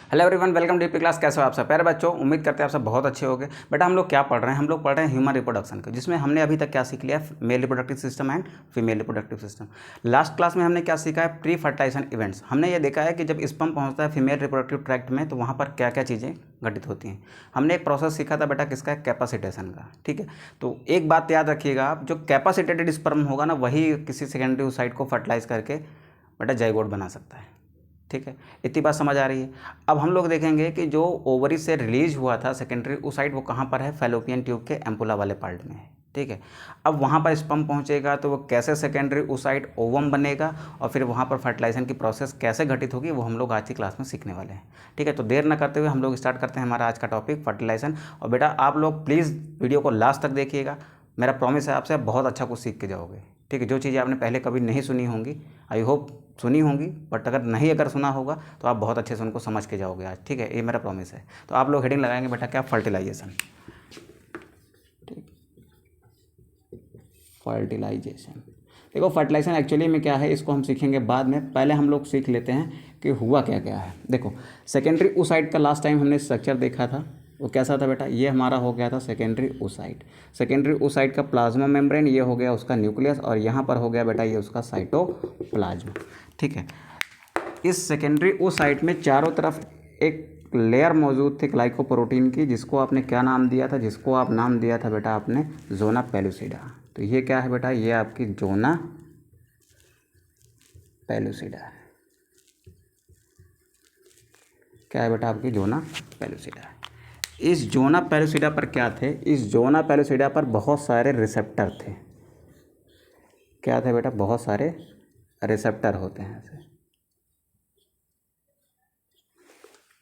Hello everyone, welcome DP class. कैसे हो आप सब प्यारे बच्चों? उम्मीद करते हैं आप सब बहुत अच्छे होंगे। बेटा हम लोग क्या पढ़ रहे हैं? हम लोग पढ़ रहे हैं ह्यूमन रिप्रोडक्शन के, जिसमें हमने अभी तक क्या सीख लिया? Male reproductive system and female reproductive system. Last class में हमने क्या सीखा है? Pre fertilization events. हमने ये देखा है कि जब स्पर्म पहुंचता है फीमेल रिप्रोडक्टिव ट्रैक्ट में तो वहाँ पर क्या क्या चीज़ें घटित होती हैं। हमने एक प्रोसेस सीखा था बेटा, किसका? कैपेसिटेशन का। ठीक है, तो एक बात याद रखिएगा आप, जो कैपेसिटेटेड स्पर्म होगा ना, वही किसी सेकेंडरी ओसाइट को फर्टिलाइज करके बेटा जाइगोट बना सकता है। ठीक है, इतनी बात समझ आ रही है। अब हम लोग देखेंगे कि जो ओवरी से रिलीज हुआ था सेकेंडरी ओसाइट, वो कहाँ पर है? फैलोपियन ट्यूब के एम्पुला वाले पार्ट में है। ठीक है, अब वहाँ पर स्पर्म पहुँचेगा तो वो कैसे सेकेंडरी ओसाइट ओवम बनेगा और फिर वहाँ पर फर्टिलाइजेशन की प्रोसेस कैसे घटित होगी, वो हम लोग आज की क्लास में सीखने वाले हैं। ठीक है, तो देर ना करते हुए हम लोग स्टार्ट करते हैं हमारा आज का टॉपिक फर्टिलाइजेशन। और बेटा आप लोग प्लीज़ वीडियो को लास्ट तक देखिएगा, मेरा प्रॉमिस है आपसे, आप बहुत अच्छा कुछ सीख के जाओगे। ठीक है, जो चीज़ें आपने पहले कभी नहीं सुनी होंगी, आई होप सुनी होंगी, बट अगर सुना होगा तो आप बहुत अच्छे से उनको समझ के जाओगे आज। ठीक है, ये मेरा प्रॉमिस है। तो आप लोग हेडिंग लगाएंगे बेटा क्या? फर्टिलाइजेशन। ठीक, फर्टिलाइजेशन। देखो फर्टिलाइजेशन एक्चुअली में क्या है, इसको हम सीखेंगे बाद में। पहले हम लोग सीख लेते हैं कि हुआ क्या क्या है। देखो सेकेंडरी ओसाइट का लास्ट टाइम हमने स्ट्रक्चर देखा था, वो कैसा था बेटा? ये हमारा हो गया था सेकेंडरी ओसाइट। सेकेंडरी ओसाइट का प्लाज्मा मेम्ब्रेन, ये हो गया उसका न्यूक्लियस, और यहाँ पर हो गया बेटा ये उसका साइटोप्लाज्म। ठीक है, इस सेकेंडरी ओसाइट में चारों तरफ एक लेयर मौजूद थी ग्लाइकोप्रोटीन की, जिसको आपने क्या नाम दिया था? जिसको आप नाम दिया था बेटा आपने जोना पेलुसिडा। तो ये क्या है बेटा? ये आपकी जोना पेलुसिडा। क्या है बेटा? आपकी जोना पेलुसिडा। इस जोना पेलुसिडा पर क्या थे? इस जोना पेलुसिडा पर बहुत सारे रिसेप्टर थे। क्या थे बेटा? बहुत सारे रिसेप्टर होते हैं ऐसे।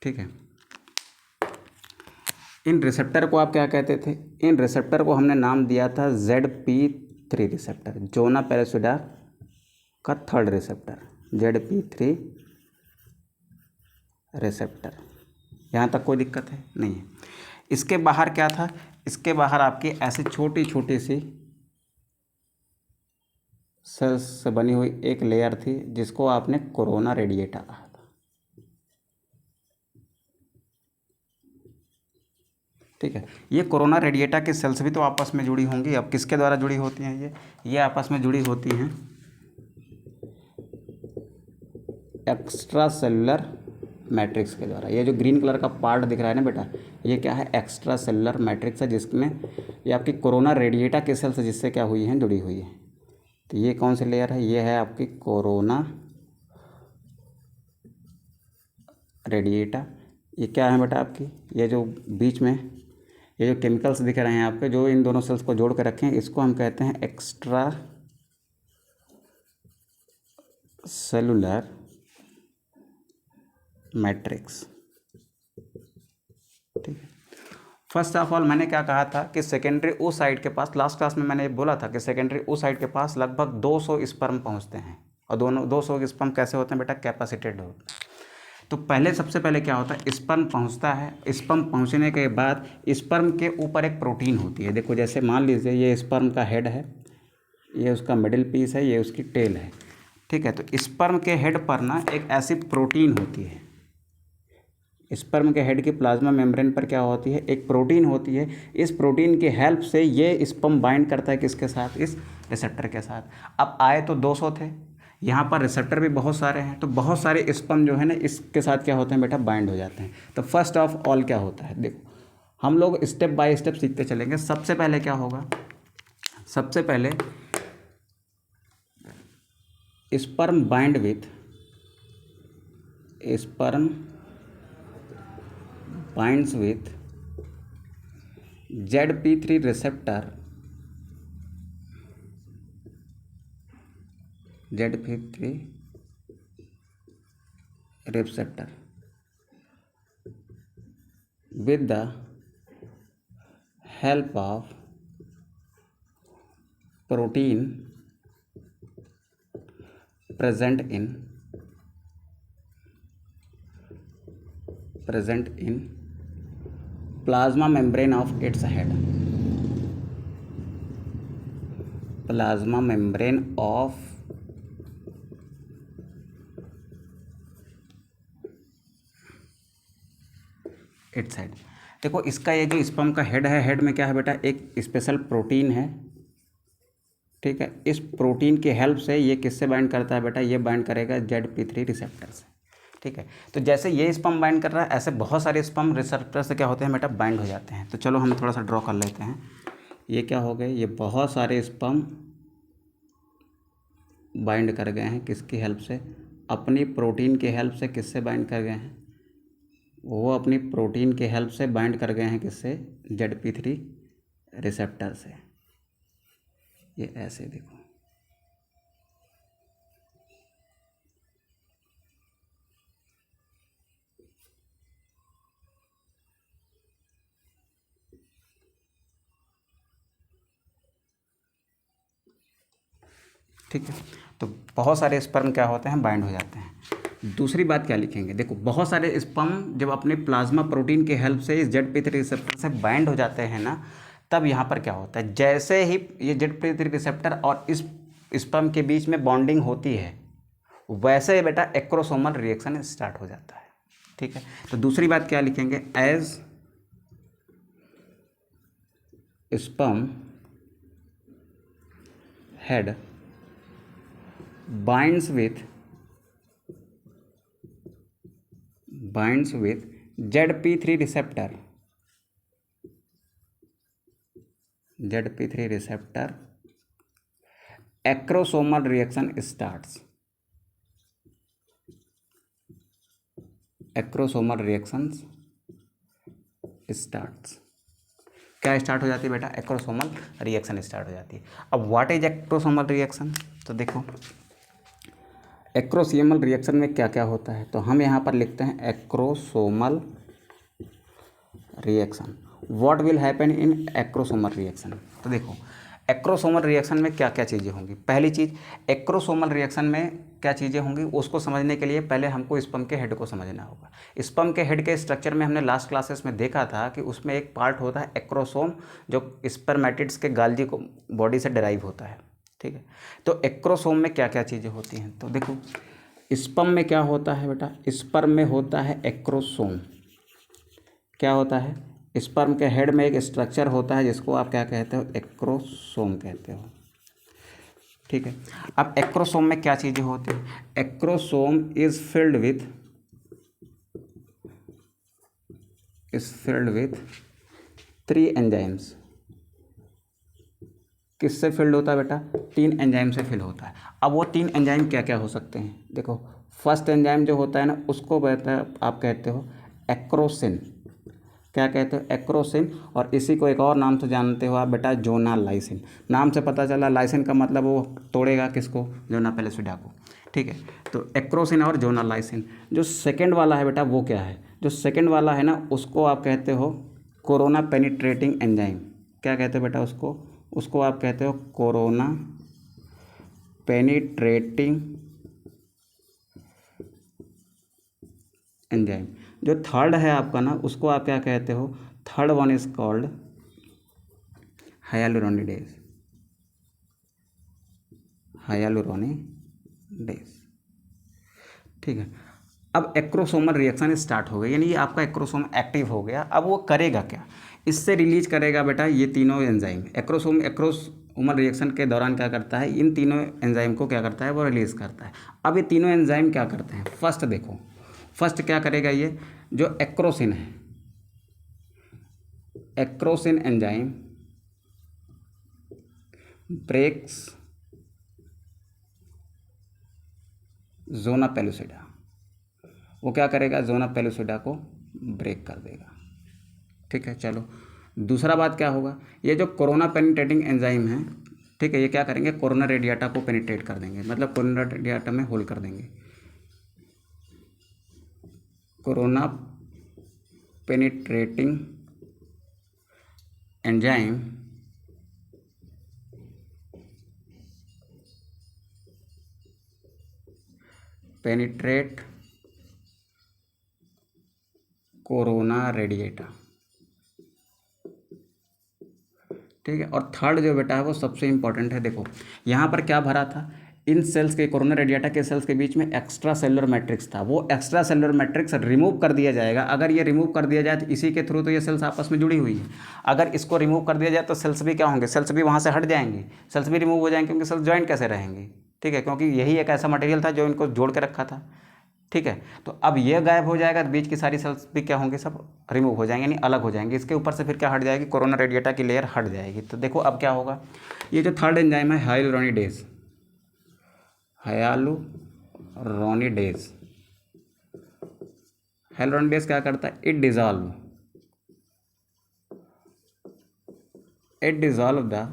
ठीक है, इन रिसेप्टर को आप क्या कहते थे? इन रिसेप्टर को हमने नाम दिया था ZP3 रिसेप्टर, जोना पेलुसिडा का थर्ड रिसेप्टर, ZP3 रिसेप्टर। यहाँ तक कोई दिक्कत है? नहीं है। इसके बाहर क्या था? इसके बाहर आपकी ऐसी छोटी छोटी सी सेल्स से बनी हुई एक लेयर थी, जिसको आपने कोरोना रेडिएटा कहा था। ठीक है, ये कोरोना रेडिएटा की सेल्स भी तो आपस में जुड़ी होंगी। अब किसके द्वारा जुड़ी होती हैं? ये आपस में जुड़ी होती हैं एक्स्ट्रा सेलुलर मैट्रिक्स के द्वारा। ये जो ग्रीन कलर का पार्ट दिख रहा है ना बेटा, ये क्या है? एक्स्ट्रा सेलुलर मैट्रिक्स है, जिसमें ये आपकी कोरोना रेडिएटा की सेल्स जिससे क्या हुई हैं? जुड़ी हुई है। तो ये कौन सी लेयर है? ये है आपकी कोरोना रेडिएटा। ये क्या है बेटा? आपकी ये जो बीच में ये जो केमिकल्स दिख रहे हैं आपके, जो इन दोनों सेल्स को जोड़ कर रखे हैं, इसको हम कहते हैं एक्स्ट्रा सेलुलर मैट्रिक्स। ठीक है, फर्स्ट ऑफ ऑल मैंने क्या कहा था कि सेकेंडरी ओसाइट के पास, लास्ट क्लास में मैंने ये बोला था कि सेकेंडरी ओसाइट के पास लगभग 200 स्पर्म पहुंचते हैं। और दोनों 200 स्पर्म कैसे होते हैं बेटा? कैपेसिटेड होते हैं। तो पहले सबसे पहले क्या होता है? स्पर्म पहुंचता है। स्पर्म पहुंचने के बाद स्पर्म के ऊपर एक प्रोटीन होती है। देखो जैसे मान लीजिए ये स्पर्म का हेड है, ये उसका मिडिल पीस है, ये उसकी टेल है। ठीक है, तो स्पर्म के हेड पर ना एक ऐसी प्रोटीन होती है। स्पर्म के हेड की प्लाज्मा मेम्ब्रेन पर क्या होती है? एक प्रोटीन होती है। इस प्रोटीन की हेल्प से ये स्पर्म बाइंड करता है किसके साथ? इस रिसेप्टर के साथ। अब आए तो 200 थे, यहाँ पर रिसेप्टर भी बहुत सारे हैं, तो बहुत सारे स्पर्म जो है ना इसके साथ क्या होते हैं बेटा? बाइंड हो जाते हैं। तो फर्स्ट ऑफ ऑल क्या होता है? देखो हम लोग स्टेप बाय स्टेप सीखते चलेंगे। सबसे पहले क्या होगा? सबसे पहले sperm bind with sperm binds with ZP3 receptor, ZP3 receptor with the help of protein present in plasma membrane of its head. Plasma membrane of it side. देखो इसका ये जो स्पर्म का हेड है, हेड में क्या है बेटा, एक स्पेशल प्रोटीन है, ठीक है। इस प्रोटीन की हेल्प से ये किससे बाइंड करता है बेटा, ये बाइंड करेगा ZP3 रिसेप्टर से, ठीक है। तो जैसे ये स्पर्म बाइंड कर रहा है, ऐसे बहुत सारे स्पर्म रिसेप्टर से क्या होते हैं बेटा, बाइंड हो जाते हैं। तो चलो हम थोड़ा सा ड्रॉ कर लेते हैं। ये क्या हो गए, ये बहुत सारे स्पर्म बाइंड कर गए हैं, किसकी हेल्प से, अपनी प्रोटीन की हेल्प से। किससे बाइंड कर गए हैं, वो अपनी प्रोटीन की हेल्प से बाइंड कर गए हैं, किससे, ZP3 रिसेप्टर से। ये ऐसे देखो, ठीक है। तो बहुत सारे स्पर्म क्या होते हैं, बाइंड हो जाते हैं। दूसरी बात क्या लिखेंगे, देखो बहुत सारे स्पर्म जब अपने प्लाज्मा प्रोटीन की हेल्प से इस ZP3 रिसेप्टर से बाइंड हो जाते हैं ना, तब यहाँ पर क्या होता है, जैसे ही ये ZP3 रिसेप्टर और इस स्पर्म के बीच में बॉन्डिंग होती है, वैसे बेटा एक्रोसोमल रिएक्शन स्टार्ट हो जाता है, ठीक है। तो दूसरी बात क्या लिखेंगे, as sperm head binds with ZP3 receptor, acrosomal reaction starts, क्या स्टार्ट हो जाती है बेटा, एक्रोसोमल रिएक्शन स्टार्ट हो जाती है। अब व्हाट इज एक्रोसोमल रिएक्शन, तो देखो एक्रोसोमल रिएक्शन में क्या क्या होता है, तो हम यहाँ पर लिखते हैं acrosomal reaction. What will happen in acrosomal reaction, तो देखो एक्रोसोमल रिएक्शन में क्या क्या चीज़ें होंगी। पहली चीज़, एक्रोसोमल रिएक्शन में क्या चीज़ें होंगी, उसको समझने के लिए पहले हमको स्पर्म के हेड को समझना होगा। स्पर्म के हेड के स्ट्रक्चर में हमने लास्ट क्लासेस में देखा था कि उसमें एक पार्ट होता है एक्रोसोम, जो स्पर्मेटिड्स के गाल्जी को बॉडी से डिराइव होता है, ठीक है। तो एक्रोसोम में क्या क्या चीज़ें होती हैं, तो देखो स्पर्म में क्या होता है बेटा, स्पर्म में होता है एक्रोसोम। क्या होता है, स्पर्म के हेड में एक स्ट्रक्चर होता है जिसको आप क्या कहते हो, एक्रोसोम कहते हो, ठीक है। अब एक्रोसोम में क्या चीज़ें होती हैं, acrosome is filled with 3 enzymes. किससे फिल्ड होता है बेटा, 3 एंजाइम से फिल होता है। अब वो 3 एंजाइम क्या क्या हो सकते हैं, देखो फर्स्ट एंजाइम जो होता है ना, उसको आप कहते हो एक्रोसिन। क्या कहते हो, एक्रोसिन। और इसी को एक और नाम से जानते हो आप बेटा, जोनालाइसिन। नाम से पता चला, लाइसिन का मतलब वो तोड़ेगा किसको, जोना पेलिसिडा को, ठीक है। तो एक्रोसिन और जोनालाइसिन। जो सेकंड वाला है बेटा, वो क्या है, जो सेकंड वाला है ना, उसको आप कहते हो कोरोना पेनिट्रेटिंग एंजाइम। क्या कहते हो बेटा उसको आप कहते हो कोरोना पेनिट्रेटिंग एंजाइम। जो थर्ड है आपका ना, उसको आप क्या कहते हो, third one is called hyaluronidase. ठीक है। अब एक्रोसोमल रिएक्शन स्टार्ट हो गया, यानी ये आपका एक्रोसोम एक्टिव हो गया। अब वो करेगा क्या, इससे रिलीज करेगा बेटा ये तीनों एंजाइम। एक्रोसोमल रिएक्शन के दौरान क्या करता है, इन तीनों एंजाइम को क्या करता है, वो रिलीज करता है। अब ये तीनों एंजाइम क्या करते हैं, फर्स्ट देखो, फर्स्ट क्या करेगा, ये जो एक्रोसिन है, acrosin enzyme breaks zona pellucida. वो क्या करेगा, जोना पेलुसिडा को ब्रेक कर देगा, ठीक है। चलो दूसरा बात क्या होगा, ये जो कोरोना पेनिट्रेटिंग एंजाइम है, ठीक है, ये क्या करेंगे, कोरोना रेडिएटा को पेनिट्रेट कर देंगे, मतलब कोरोना रेडिएटा में होल कर देंगे। Corona penetrating enzyme penetrate corona radiata, ठीक है। और थर्ड जो बेटा है वो सबसे इंपॉर्टेंट है। देखो यहाँ पर क्या भरा था, इन सेल्स के कोरोना रेडिएटा के सेल्स के बीच में एक्स्ट्रा सेलुलर मैट्रिक्स था, वो एक्स्ट्रा सेलुलर मैट्रिक्स रिमूव कर दिया जाएगा। अगर ये रिमूव कर दिया जाए तो इसी के थ्रू तो ये सेल्स आपस में जुड़ी हुई है, अगर इसको रिमूव कर दिया जाए तो सेल्स भी क्या होंगे, सेल्स भी वहाँ से हट जाएंगी, सेल्स भी रिमूव हो जाएंगे, क्योंकि सेल्स ज्वाइंट कैसे रहेंगी, ठीक है, क्योंकि यही एक ऐसा मटेरियल था जो इनको जोड़ के रखा था, ठीक है। तो अब ये गायब हो जाएगा तो बीच की सारी सेल्स भी क्या होंगे, सब रिमूव हो जाएंगे, यानी अलग हो जाएंगे। इसके ऊपर से फिर क्या हट जाएगी, कोरोना रेडिएटा की लेयर हट जाएगी। तो देखो अब क्या होगा, ये जो थर्ड एंजाइम है हाइलुरोनिडेज, हाइलुरोनिडेज, हाइलुरोनिडेज क्या करता है, it dissolve the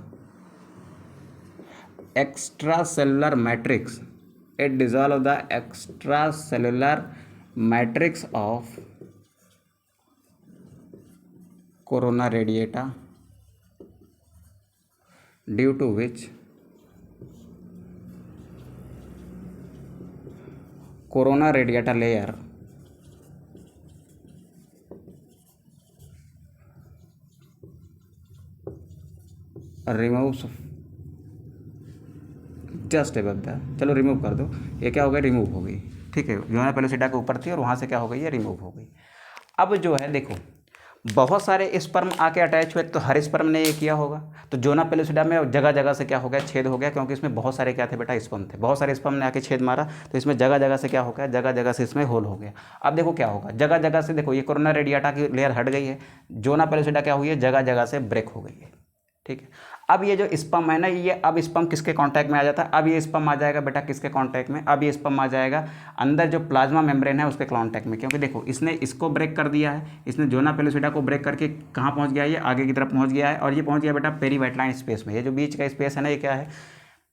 extracellular matrix, it dissolve the extracellular matrix of corona radiata, due to which corona radiata layer removes just above the, चलो रिमूव कर दो, ये क्या हो गया, रिमूव हो गई, ठीक है, जोना पेलोसिटा के ऊपर थी और वहाँ से क्या हो गई, ये रिमूव हो गई। अब जो है देखो, बहुत सारे स्पर्म आके अटैच हुए, तो हर स्पर्म ने ये किया होगा, तो जोना पेलोसिटा में जगह जगह से क्या हो गया, छेद हो गया, क्योंकि इसमें बहुत सारे क्या थे बेटा, स्पर्म थे, बहुत सारे स्पर्म ने आके छेद मारा, तो इसमें जगह जगह से क्या हो गया, जगह जगह से इसमें होल हो गया। अब देखो क्या होगा, जगह जगह से देखो ये कोरोना रेडिएटा की लेयर हट गई है, जोना पेलोसिटा क्या हुई है, जगह जगह से ब्रेक हो गई है, ठीक है। अब ये जो स्पर्म है ना, ये अब स्पर्म किसके कांटेक्ट में आ जाता है, अब ये स्पर्म आ जाएगा बेटा किसके कांटेक्ट में, अब ये स्पर्म आ जाएगा अंदर जो प्लाज्मा मेम्ब्रेन है उसके कांटेक्ट में, क्योंकि देखो इसने इसको ब्रेक कर दिया है, इसने जोना पेलोसिटा को ब्रेक करके कहाँ पहुँच गया, ये आगे की तरफ पहुँच गया है, और ये पहुँच गया बेटा पेरीवाइटलाइन स्पेस में। ये जो बीच का स्पेस है ना, ये क्या है,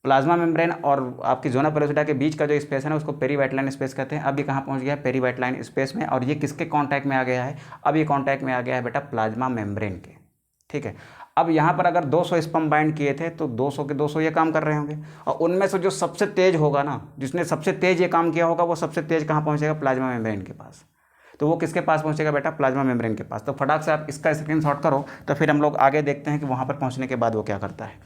प्लाज्मा मेम्ब्रेन और आपकी जोना पेलोसिटा के बीच का जो स्पेस है ना, उसको पेरीवाइटलाइन स्पेस कहते हैं। अब ये कहाँ पहुँच गया है, पेरीवाइटलाइन स्पेस में, और ये किसके कांटेक्ट में आ गया है, अब ये कांटेक्ट में आ गया है बेटा प्लाज्मा मेम्ब्रेन के, ठीक है। अब यहाँ पर अगर 200 स्पर्म बाइंड किए थे तो 200 के 200 ये काम कर रहे होंगे, और उनमें से जो सबसे तेज होगा ना, जिसने सबसे तेज ये काम किया होगा, वो सबसे तेज कहाँ पहुँचेगा, प्लाज्मा मेम्ब्रेन के पास। तो वो किसके पास पहुँचेगा बेटा, प्लाज्मा मेम्ब्रेन के पास। तो फटाक से आप इसका स्क्रीनशॉट करो, तो फिर हम लोग आगे देखते हैं कि वहाँ पर पहुँचने के बाद वो क्या करता है।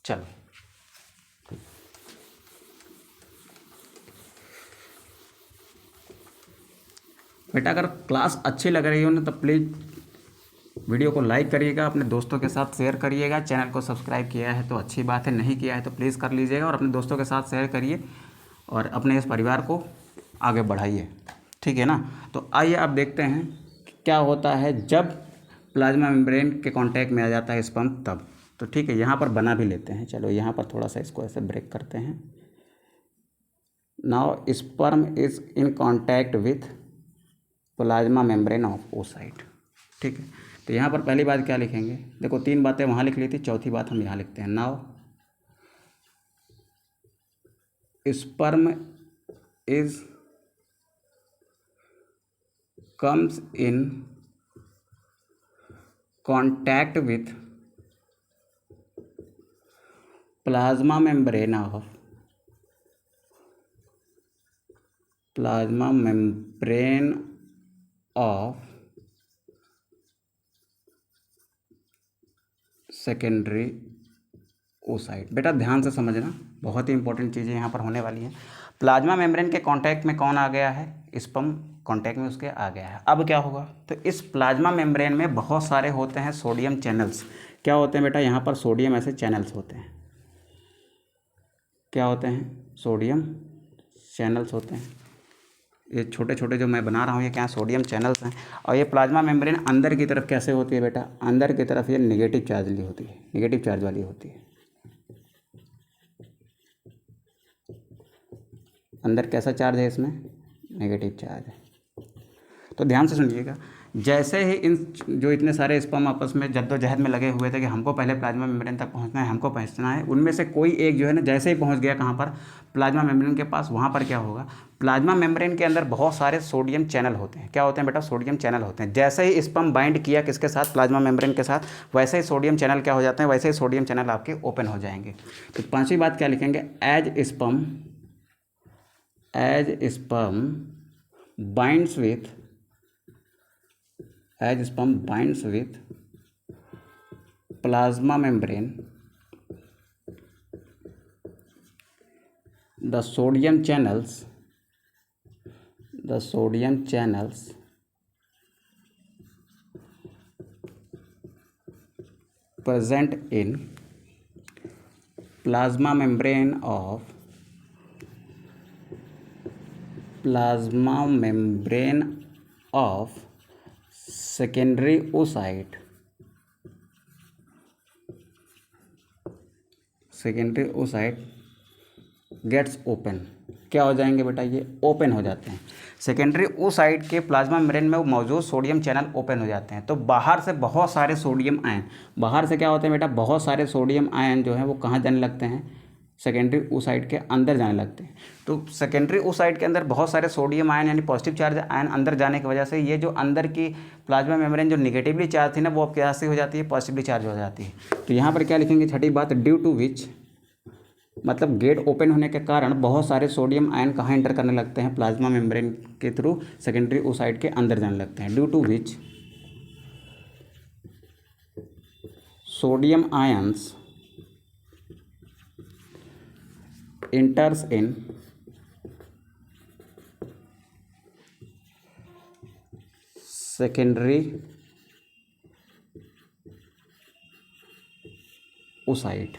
चलो बेटा, अगर क्लास अच्छी लग रही हो ना तो प्लीज़ वीडियो को लाइक करिएगा, अपने दोस्तों के साथ शेयर करिएगा, चैनल को सब्सक्राइब किया है तो अच्छी बात है, नहीं किया है तो प्लीज़ कर लीजिएगा, और अपने दोस्तों के साथ शेयर करिए और अपने इस परिवार को आगे बढ़ाइए, ठीक है ना। तो आइए अब देखते हैं क्या होता है जब प्लाज्मा मेम्ब्रेन के कांटेक्ट में आ जाता है स्पर्म तब। तो ठीक है, यहाँ पर बना भी लेते हैं, चलो यहाँ पर थोड़ा सा इसको ऐसे ब्रेक करते हैं। Now sperm is in contact with plasma membrane of oocyte, ठीक है। तो यहाँ पर पहली बात क्या लिखेंगे, देखो 3 बातें वहाँ लिख ली थी, चौथी बात हम यहाँ लिखते हैं। Now sperm is comes in contact with plasma membrane of secondary oocyte। बेटा ध्यान से समझना, बहुत ही इंपॉर्टेंट चीज़ें यहाँ पर होने वाली हैं। प्लाज्मा मेम्ब्रेन के कांटेक्ट में कौन आ गया है, स्पर्म कांटेक्ट में उसके आ गया है। अब क्या होगा, तो इस प्लाज्मा मेम्ब्रेन में बहुत सारे होते हैं सोडियम चैनल्स। क्या होते हैं बेटा, यहाँ पर सोडियम ऐसे चैनल्स होते हैं। क्या होते हैं, सोडियम चैनल्स होते हैं। ये छोटे छोटे जो मैं बना रहा हूँ ये क्या सोडियम चैनल्स हैं। और ये प्लाज्मा मेम्ब्रेन अंदर की तरफ कैसे होती है बेटा, अंदर की तरफ ये नेगेटिव चार्ज वाली होती है, नेगेटिव चार्ज वाली होती है। अंदर कैसा चार्ज है, इसमें नेगेटिव चार्ज है। तो ध्यान से सुनिएगा, जैसे ही इन जो इतने सारे स्पर्म आपस में जद्दोजहद में लगे हुए थे कि हमको पहले प्लाज्मा मेम्ब्रेन तक पहुंचना है, हमको पहुंचना है, उनमें से कोई एक जो है ना जैसे ही पहुंच गया कहाँ पर, प्लाज्मा मेम्ब्रेन के पास, वहाँ पर क्या होगा, प्लाज्मा मेम्ब्रेन के अंदर बहुत सारे सोडियम चैनल होते हैं। क्या होते हैं बेटा, सोडियम चैनल होते हैं। जैसे ही स्पर्म बाइंड किया किसके साथ, प्लाज्मा मेम्ब्रेन के साथ, वैसे ही सोडियम चैनल क्या हो जाते हैं, वैसे ही सोडियम चैनल आपके ओपन हो जाएंगे। तो 5वीं बात क्या लिखेंगे, as sperm binds with plasma membrane, the sodium channels present in plasma membrane of secondary oocyte gets open. क्या हो जाएंगे बेटा, ये ओपन हो जाते हैं। सेकेंडरी oocyte के प्लाज्मा मेम्ब्रेन में वो मौजूद सोडियम चैनल ओपन हो जाते हैं। तो बाहर से बहुत सारे सोडियम आयन, बाहर से क्या होते हैं बेटा, बहुत सारे सोडियम आयन जो हैं वो कहाँ जाने लगते हैं, सेकेंडरी oocyte के अंदर जाने लगते हैं। तो सेकेंडरी oocyte के अंदर बहुत सारे सोडियम आयन यानी पॉजिटिव चार्ज आयन अंदर जाने की वजह से ये जो अंदर की प्लाज्मा मेम्ब्रेन जो निगेटिवली चार्ज थी ना, वो अब क्या से हो जाती है, पॉजिटिवली चार्ज हो जाती है। तो यहाँ पर क्या लिखेंगे, छठी बात, ड्यू टू विच, मतलब गेट ओपन होने के कारण बहुत सारे सोडियम आयन कहाँ इंटर करने लगते हैं, प्लाज्मा मेम्ब्रेन के थ्रू सेकेंडरी oocyte के अंदर जाने लगते हैं। Due to which sodium ions enters in secondary oocyte।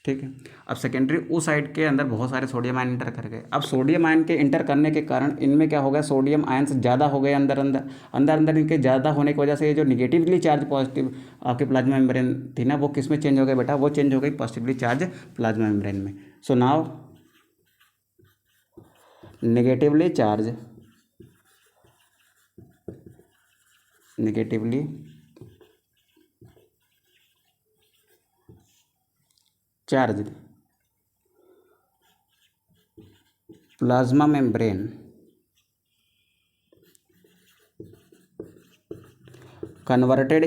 ठीक है, अब सेकेंडरी oocyte के अंदर बहुत सारे सोडियम आयन इंटर कर गए। अब सोडियम आयन के इंटर करने के कारण इनमें क्या हो गया, सोडियम आयन ज़्यादा हो गए अंदर इनके ज़्यादा होने की वजह से ये जो निगेटिवली चार्ज पॉजिटिव आपके प्लाज्मा मेम्ब्रेन थी ना, वो किस में चेंज हो गई बेटा, वो चेंज हो गई पॉजिटिवली चार्ज प्लाज्मा मेम्ब्रेन में। So now negatively charge plasma membrane converted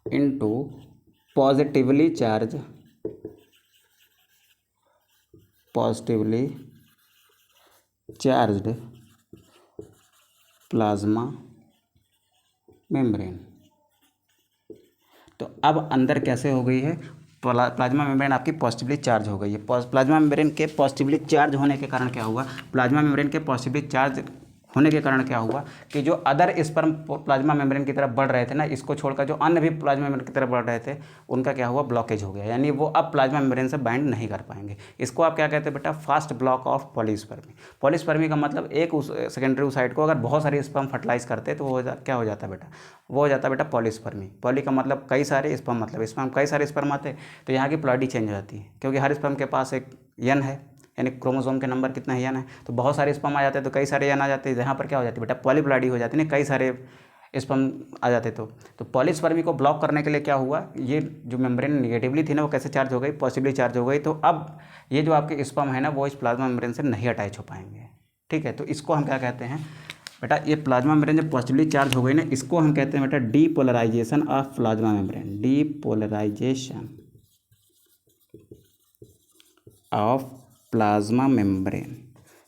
into positively charged plasma membrane. तो अब अंदर कैसे हो गई है, प्लाज्मा मेम्ब्रेन आपकी पॉजिटिवली चार्ज हो गई है। प्लाज्मा मेम्ब्रेन के पॉजिटिवली चार्ज होने के कारण क्या हुआ, प्लाज्मा मेम्ब्रेन के पॉजिटिवली चार्ज होने के कारण क्या हुआ कि जो अदर स्पर्म प्लाज्मा मेम्ब्रेन की तरफ बढ़ रहे थे ना, इसको छोड़कर जो अन्य भी प्लाज्मा मेम्ब्रेन की तरफ बढ़ रहे थे, उनका क्या हुआ, ब्लॉकेज हो गया, यानी वो अब प्लाज्मा मेम्ब्रेन से बाइंड नहीं कर पाएंगे। इसको आप क्या कहते हैं बेटा, fast block of polyspermy. Polyspermy का मतलब एक सेकेंडरी oocyte को अगर बहुत सारे स्पर्म फर्टिलाइज करते तो वो क्या हो जाता है बेटा, वो हो जाता है बेटा पॉलीस्पर्मी। पॉली का मतलब कई सारे, स्पर्म मतलब स्पर्म कई सारे स्पर्म आते, तो यहाँ की प्लॉइडी चेंज हो जाती है, क्योंकि हर स्पर्म के पास एक यन है, यानी क्रोमोसोम के नंबर कितना है, यन है। तो बहुत सारे स्पर्म आ जाते हैं तो कई सारे यन आ जाते हैं, यहाँ पर क्या हो जाती है बेटा, पॉलीप्लॉइडी हो जाती है ना, कई सारे स्पर्म आ जाते। तो पॉलीस्पर्मी को ब्लॉक करने के लिए क्या हुआ, ये जो मेम्ब्रेन निगेटिवली थी ना, वो कैसे चार्ज हो गई, पॉजिटिवली चार्ज हो गई। तो अब ये जो आपके स्पर्म है ना, वो इस प्लाज्मा मेम्ब्रेन से नहीं अटैच हो पाएंगे। ठीक है, तो इसको हम क्या कहते हैं बेटा, ये प्लाज्मा मेम्ब्रेन जब पॉजिटिवली चार्ज हो गई ना, इसको हम कहते हैं बेटा depolarization of plasma membrane, depolarization of plasma membrane.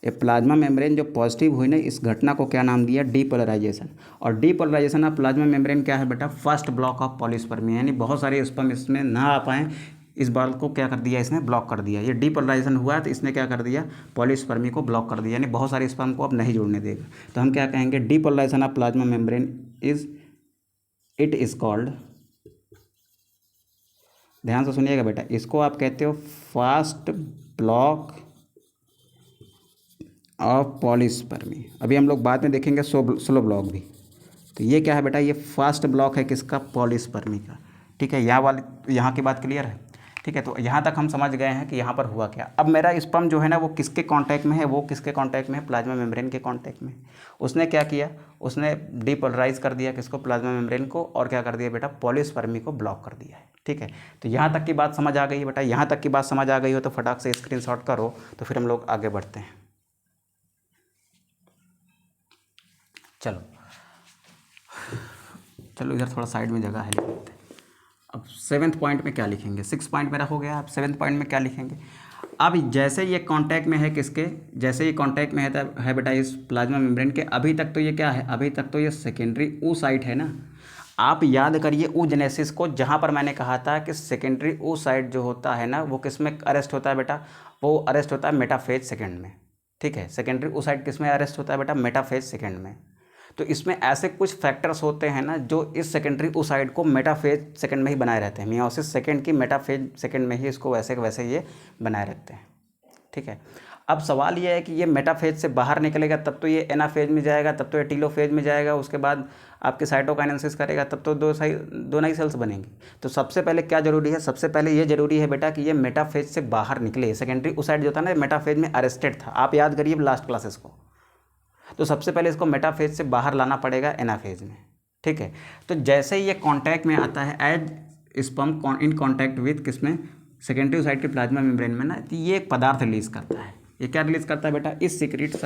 ये प्लाज्मा मेम्ब्रेन जो पॉजिटिव हुई ना, इस घटना को क्या नाम दिया, डीपोलराइजेशन। और डीपोलराइजेशन ऑफ प्लाज्मा मेम्ब्रेन क्या है बेटा, फर्स्ट ब्लॉक ऑफ पॉलीस्पर्मी, यानी बहुत सारे स्पर्म इसमें ना आ पाएँ, इस बाल को क्या कर दिया, इसने ब्लॉक कर दिया। ये डीपोलराइजेशन हुआ तो इसने क्या कर दिया, पॉलीस्पर्मी को ब्लॉक कर दिया, यानी बहुत सारे स्पर्म को अब नहीं जुड़ने देगा। तो हम क्या कहेंगे, depolarization of plasma membrane it is called, ध्यान से सुनिएगा बेटा, इसको आप कहते हो फास्ट ब्लॉक ऑफ पॉलीस्पर्मी। अभी हम लोग बाद में देखेंगे स्लो ब्लॉक भी। तो ये क्या है बेटा, ये फास्ट ब्लॉक है किसका, पॉलीस्पर्मी का। ठीक है, यहाँ की बात क्लियर है। ठीक है, तो यहाँ तक हम समझ गए हैं कि यहाँ पर हुआ क्या। अब मेरा स्पर्म जो है ना, वो किसके कांटेक्ट में है, वो किसके कांटेक्ट में है, प्लाज्मा मेम्ब्रेन के कांटेक्ट में। उसने क्या किया, उसने डीपोलराइज कर दिया किसको, प्लाज्मा मेम्ब्रेन को, और क्या कर दिया बेटा, पॉलीस्पर्मी को ब्लॉक कर दिया है। ठीक है, तो यहाँ तक की बात समझ आ गई है बेटा। यहाँ तक की बात समझ आ गई हो तो फटाक से स्क्रीनशॉट करो, तो फिर हम लोग आगे बढ़ते हैं। चलो इधर थोड़ा साइड में जगह है, लिख लेते हैं। अब 7th पॉइंट में क्या लिखेंगे, 6 पॉइंट मेरा हो गया, अब 7th पॉइंट में क्या लिखेंगे। अब जैसे ये कांटेक्ट में है किसके, जैसे ये कांटेक्ट में है बेटा इस प्लाज्मा मेम्ब्रेन के, अभी तक तो ये क्या है, अभी तक तो ये सेकेंडरी ओ साइट है ना। आप याद करिए oogenesis को, जहाँ पर मैंने कहा था कि सेकेंडरी ओ साइट जो होता है ना वो किस में अरेस्ट होता है बेटा, वो अरेस्ट होता है मेटाफेज सेकेंड में। ठीक है, सेकेंडरी ओ साइट किस में अरेस्ट होता है बेटा, मेटाफेज सेकेंड में। तो इसमें ऐसे कुछ फैक्टर्स होते हैं ना जो इस सेकेंडरी ओसाइड को मेटाफेज सेकंड में ही बनाए रहते हैं, मियोसिस सेकंड की मेटाफेज सेकंड में ही इसको वैसे वैसे ये बनाए रखते हैं। ठीक है, अब सवाल ये है कि ये मेटाफेज से बाहर निकलेगा तब तो ये एनाफेज में जाएगा, तब तो ये टीलोफेज में जाएगा, उसके बाद आपके साइटोकाइनेसिस करेगा, तब तो दो नई सेल्स बनेंगी। तो सबसे पहले क्या जरूरी है, सबसे पहले ये जरूरी है बेटा कि ये मेटाफेज से बाहर निकले। सेकेंडरी ओसाइड जो था ना मेटाफेज में अरेस्टेड था, आप याद करिए लास्ट क्लासेस को। तो सबसे पहले इसको मेटाफेज से बाहर लाना पड़ेगा एनाफेज में। ठीक है, तो जैसे ही ये कांटेक्ट में आता है as sperm in contact with किसमें, सेकेंडरी ओसाइड के प्लाज्मा मेम्ब्रेन में ना, तो ये एक पदार्थ रिलीज करता है। ये क्या रिलीज करता है बेटा, इस secrets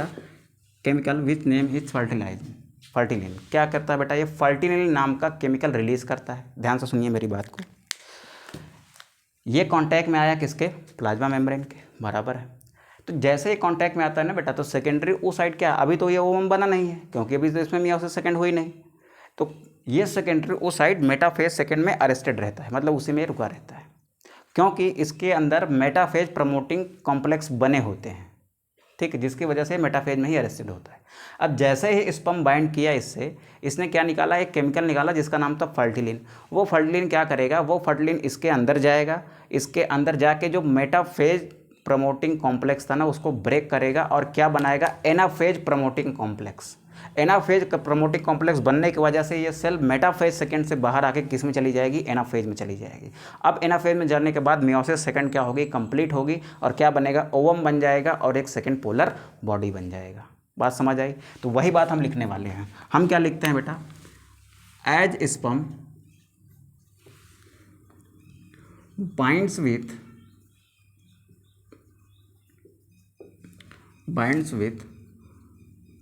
chemical with name is fertilin. क्या करता है बेटा, ये फर्टिलिन नाम का केमिकल रिलीज करता है। ध्यान से सुनिए मेरी बात को। ये कांटेक्ट में आया किसके, प्लाज्मा मेम्ब्रेन के, बराबर है। तो जैसे ही कांटेक्ट में आता है ना बेटा, तो सेकेंडरी ओसाइट क्या, अभी तो ये ओवम बना नहीं है क्योंकि अभी तो इसमें मियोसिस सेकेंड हुई नहीं। तो ये सेकेंडरी ओसाइट मेटाफेज सेकेंड में अरेस्टेड रहता है, मतलब उसी में रुका रहता है, क्योंकि इसके अंदर मेटाफेज प्रमोटिंग कॉम्प्लेक्स बने होते हैं। ठीक है, जिसकी वजह से मेटाफेज में ही अरेस्टेड होता है। अब जैसे ही स्पर्म बाइंड किया इससे, इसने क्या निकाला, एक केमिकल निकाला जिसका नाम था फर्टिलिन। वो फर्टिलिन क्या करेगा, वो फर्टिलिन इसके अंदर जाएगा, इसके अंदर जाके जो मेटाफेज प्रमोटिंग कॉम्प्लेक्स था ना उसको ब्रेक करेगा और क्या बनाएगा, anaphase promoting complex. Anaphase promoting complex बनने की वजह से ये सेल मेटाफेज सेकेंड से बाहर आके किस में चली जाएगी, एनाफेज में चली जाएगी। अब एनाफेज में जाने के बाद मियोसिस सेकेंड क्या होगी, कंप्लीट होगी, और क्या बनेगा, ओवम बन जाएगा और एक सेकेंड पोलर बॉडी बन जाएगा। बात समझ आई। तो वही बात हम लिखने वाले हैं। हम क्या लिखते हैं बेटा, as sperm binds with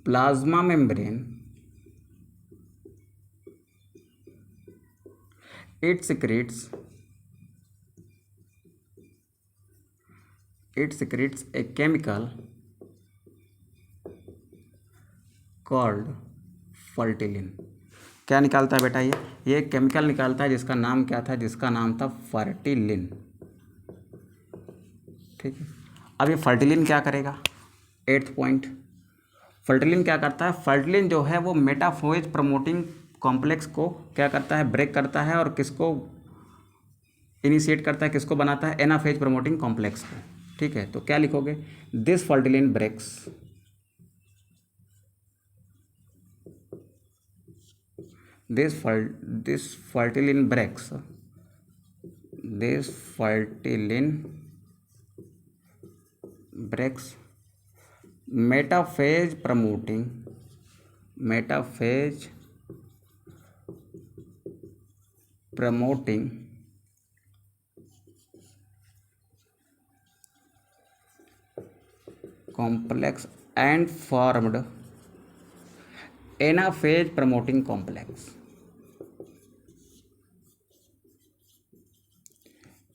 plasma membrane, it secretes a chemical called fertilin. क्या निकालता है बेटा, ये केमिकल निकालता है जिसका नाम क्या था, जिसका नाम था फर्टिलिन। ठीक है, अब ये फर्टिलिन क्या करेगा, 8th पॉइंट, फर्टिलिन क्या करता है, फर्टिलिन जो है वो मेटाफेज प्रमोटिंग कॉम्प्लेक्स को क्या करता है, ब्रेक करता है, और किसको इनिशिएट करता है, किसको बनाता है, एनाफेज प्रमोटिंग कॉम्प्लेक्स को। ठीक है, तो क्या लिखोगे, this fertilin breaks metaphase promoting complex and formed anaphase promoting complex.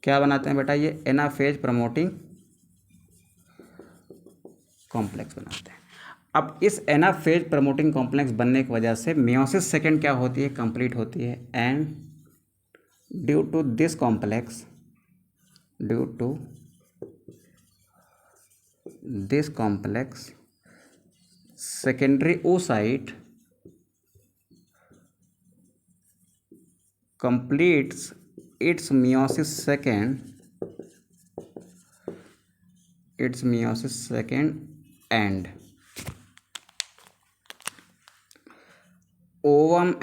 क्या बनाते हैं बेटा, ये एनाफेज प्रमोटिंग कॉम्प्लेक्स बनाते हैं। अब इस एनाफेज प्रमोटिंग कॉम्प्लेक्स बनने की वजह से मियोसिस सेकेंड क्या होती है, कंप्लीट होती है, and due to this complex secondary oocyte completes its meiosis second and ovum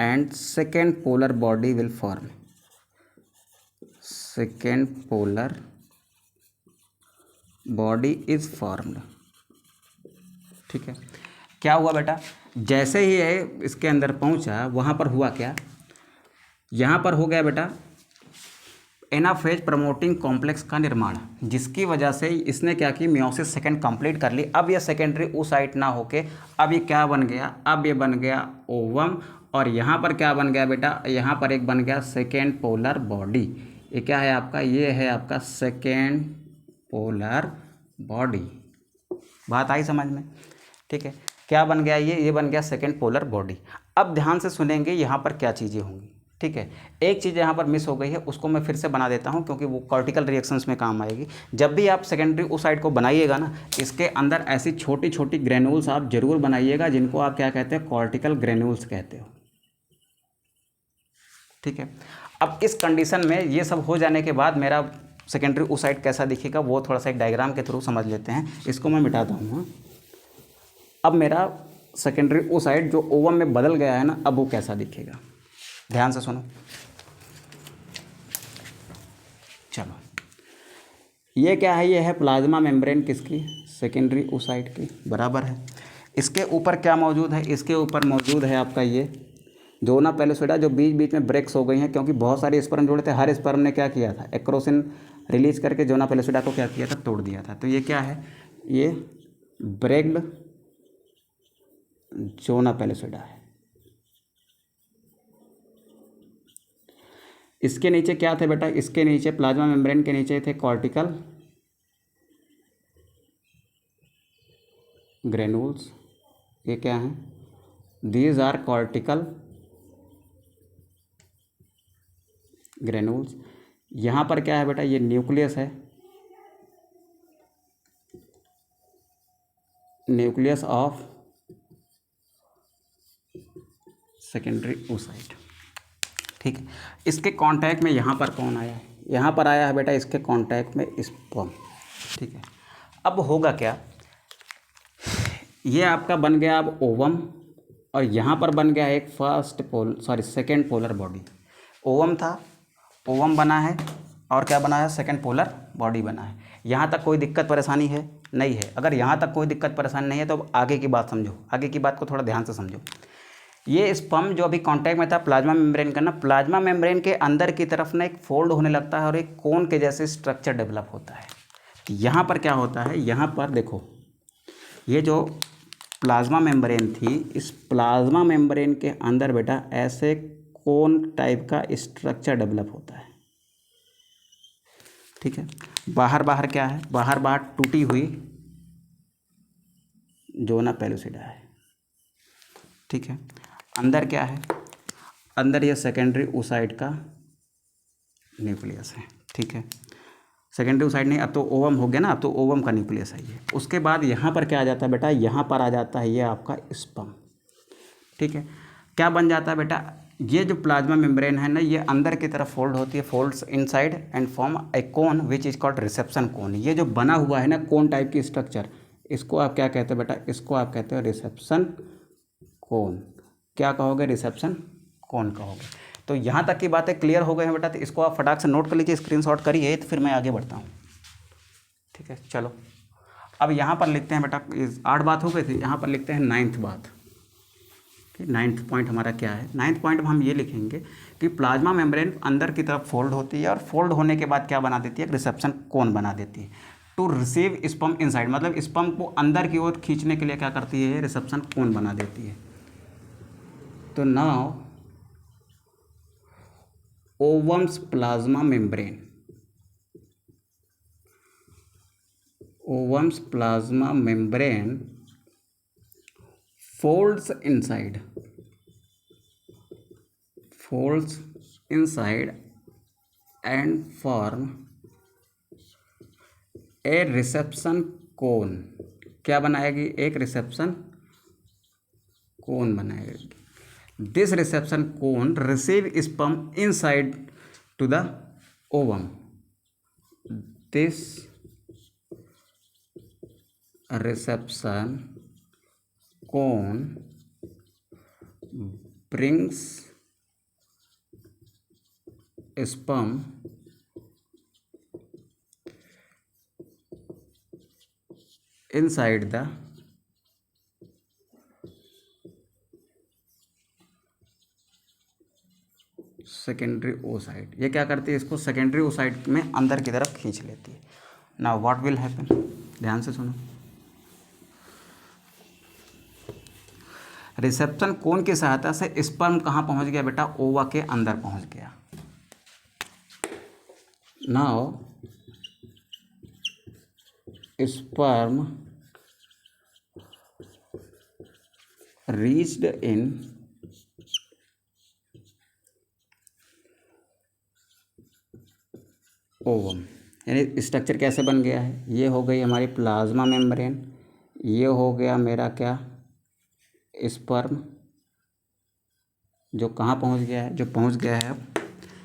and second polar body will form, second polar body is formed। ठीक है, क्या हुआ बेटा, जैसे ही ये इसके अंदर पहुंचा वहाँ पर हुआ क्या, यहाँ पर हो गया बेटा एनाफेज प्रमोटिंग कॉम्प्लेक्स का निर्माण, जिसकी वजह से इसने क्या की, मियोसिस सेकेंड कंप्लीट कर ली। अब ये सेकेंडरी oocyte ना होके अब ये क्या बन गया, अब ये बन गया ओवम, और यहाँ पर क्या बन गया बेटा, यहाँ पर एक बन गया सेकेंड पोलर बॉडी। ये क्या है आपका, ये है आपका सेकेंड पोलर बॉडी। बात आई समझ में? ठीक है, क्या बन गया ये बन गया सेकेंड पोलर बॉडी। अब ध्यान से सुनेंगे यहाँ पर क्या चीज़ें होंगी। ठीक है, एक चीज़ यहाँ पर मिस हो गई है, उसको मैं फिर से बना देता हूँ क्योंकि वो कॉर्टिकल रिएक्शंस में काम आएगी। जब भी आप सेकेंडरी ओसाइट को बनाइएगा ना, इसके अंदर ऐसी छोटी छोटी ग्रेन्यूल्स आप जरूर बनाइएगा जिनको आप क्या कहते हैं, कॉर्टिकल ग्रेन्यूल्स कहते हो। ठीक है, अब इस कंडीशन में ये सब हो जाने के बाद मेरा सेकेंडरी ओसाइट कैसा दिखेगा वो थोड़ा सा एक डायग्राम के थ्रू समझ लेते हैं। इसको मैं मिटाता हूँ। अब मेरा सेकेंडरी ओसाइट जो ओवम में बदल गया है ना, अब वो कैसा दिखेगा, ध्यान से सुनो। चलो, ये क्या है, ये है प्लाज्मा मेम्ब्रेन किसकी, सेकेंडरी ओसाइट की, बराबर है। इसके ऊपर क्या मौजूद है, इसके ऊपर मौजूद है आपका ये जोना पेलोसिडा, जो बीच बीच में ब्रेक्स हो गई हैं क्योंकि बहुत सारे स्पर्म जोड़े थे। हर स्पर्म ने क्या किया था, एक्रोसिन रिलीज करके जोना पेलोसिडा को क्या किया था, तोड़ दिया था। तो ये क्या है, ये ब्रेक्ड जोना पेलोसिडा है। इसके नीचे क्या थे बेटा, इसके नीचे प्लाज्मा मेम्ब्रेन के नीचे थे कॉर्टिकल ग्रेन्यूल्स। ये क्या है, दीज आर कॉर्टिकल ग्रेन्यूल्स। यहाँ पर क्या है बेटा, ये न्यूक्लियस है, न्यूक्लियस ऑफ सेकेंडरी ओसाइट। ठीक है, इसके कांटेक्ट में यहाँ पर कौन आया है, यहाँ पर आया है बेटा इसके कांटेक्ट में स्पर्म। ठीक है, अब होगा क्या, ये आपका बन गया अब ओवम, और यहाँ पर बन गया एक सेकेंड पोलर बॉडी। ओवम था, ओवम बना है, और क्या बना है, सेकेंड पोलर बॉडी बना है। यहाँ तक कोई दिक्कत परेशानी है, नहीं है? अगर यहाँ तक कोई दिक्कत परेशानी नहीं है तो अब आगे की बात समझो, आगे की बात को थोड़ा ध्यान से समझो। ये स्पर्म जो अभी कांटेक्ट में था प्लाज्मा मेम्ब्रेन का ना, प्लाज्मा मेम्ब्रेन के अंदर की तरफ ना एक फोल्ड होने लगता है और एक कोन के जैसे स्ट्रक्चर डेवलप होता है। तो यहाँ पर क्या होता है, यहाँ पर देखो, ये जो प्लाज्मा मेम्ब्रेन थी, इस प्लाज्मा मेम्ब्रेन के अंदर बेटा ऐसे कोन टाइप का स्ट्रक्चर डेवलप होता है। ठीक है, बाहर बाहर क्या है, बाहर बाहर टूटी हुई जोना पेलोसिडा है। ठीक है, अंदर क्या है, अंदर ये सेकेंडरी ओसाइट का न्यूक्लियस है। ठीक है, सेकेंडरी ओसाइट नहीं, अब तो ओवम हो गया ना, अब तो ओवम का न्यूक्लियस है ये। उसके बाद यहाँ पर क्या आ जाता है बेटा, यहाँ पर आ जाता है ये आपका स्पर्म। ठीक है, क्या बन जाता है बेटा, ये जो प्लाज्मा मेम्ब्रेन है ना, ये अंदर की तरफ फोल्ड होती है, folds inside and form a cone which is called reception cone. ये जो बना हुआ है ना कोन टाइप की स्ट्रक्चर, इसको आप क्या कहते हो बेटा, इसको आप कहते हो रिसेप्शन कोन। क्या कहोगे, रिसेप्शन कोन कहोगे। तो यहाँ तक की बातें क्लियर हो गई हैं बेटा, तो इसको आप फटाक से नोट कर लीजिए, स्क्रीनशॉट करिए, तो फिर मैं आगे बढ़ता हूँ। ठीक है, चलो अब यहाँ पर लिखते हैं बेटा, 8 बात हो गई थी, यहाँ पर लिखते हैं 9th बात। 9th पॉइंट हमारा क्या है, 9th पॉइंट में हम ये लिखेंगे कि प्लाज्मा मेम्ब्रेन अंदर की तरफ फोल्ड होती है, और फोल्ड होने के बाद क्या बना देती है, रिसेप्शन कोन बना देती है। टू रिसीव स्पर्म इनसाइड, मतलब स्पर्म को अंदर की ओर खींचने के लिए क्या करती है, रिसेप्शन कोन बना देती है। तो now ovum's plasma membrane, ovum's plasma membrane folds inside and form a reception cone। क्या बनाएगी, एक रिसेप्शन कोन बनाएगी। This reception cone receive sperm inside to the ovum। दिस reception cone brings sperm inside the secondary oocyte. ये क्या करती है, इसको सेकेंडरी ओसाइट में अंदर की तरफ खींच लेती है। नाउ व्हाट विल हैपन, ध्यान से सुनो। रिसेप्शन कोन की सहायता से स्पर्म कहाँ पहुँच गया बेटा, ओवा के अंदर पहुँच गया। Now sperm reached in ovum, यानी स्ट्रक्चर कैसे बन गया है, ये हो गई हमारी प्लाज्मा मेम्ब्रेन, ये हो गया मेरा क्या स्पर्म, जो कहाँ पहुँच गया है, जो पहुँच गया है अब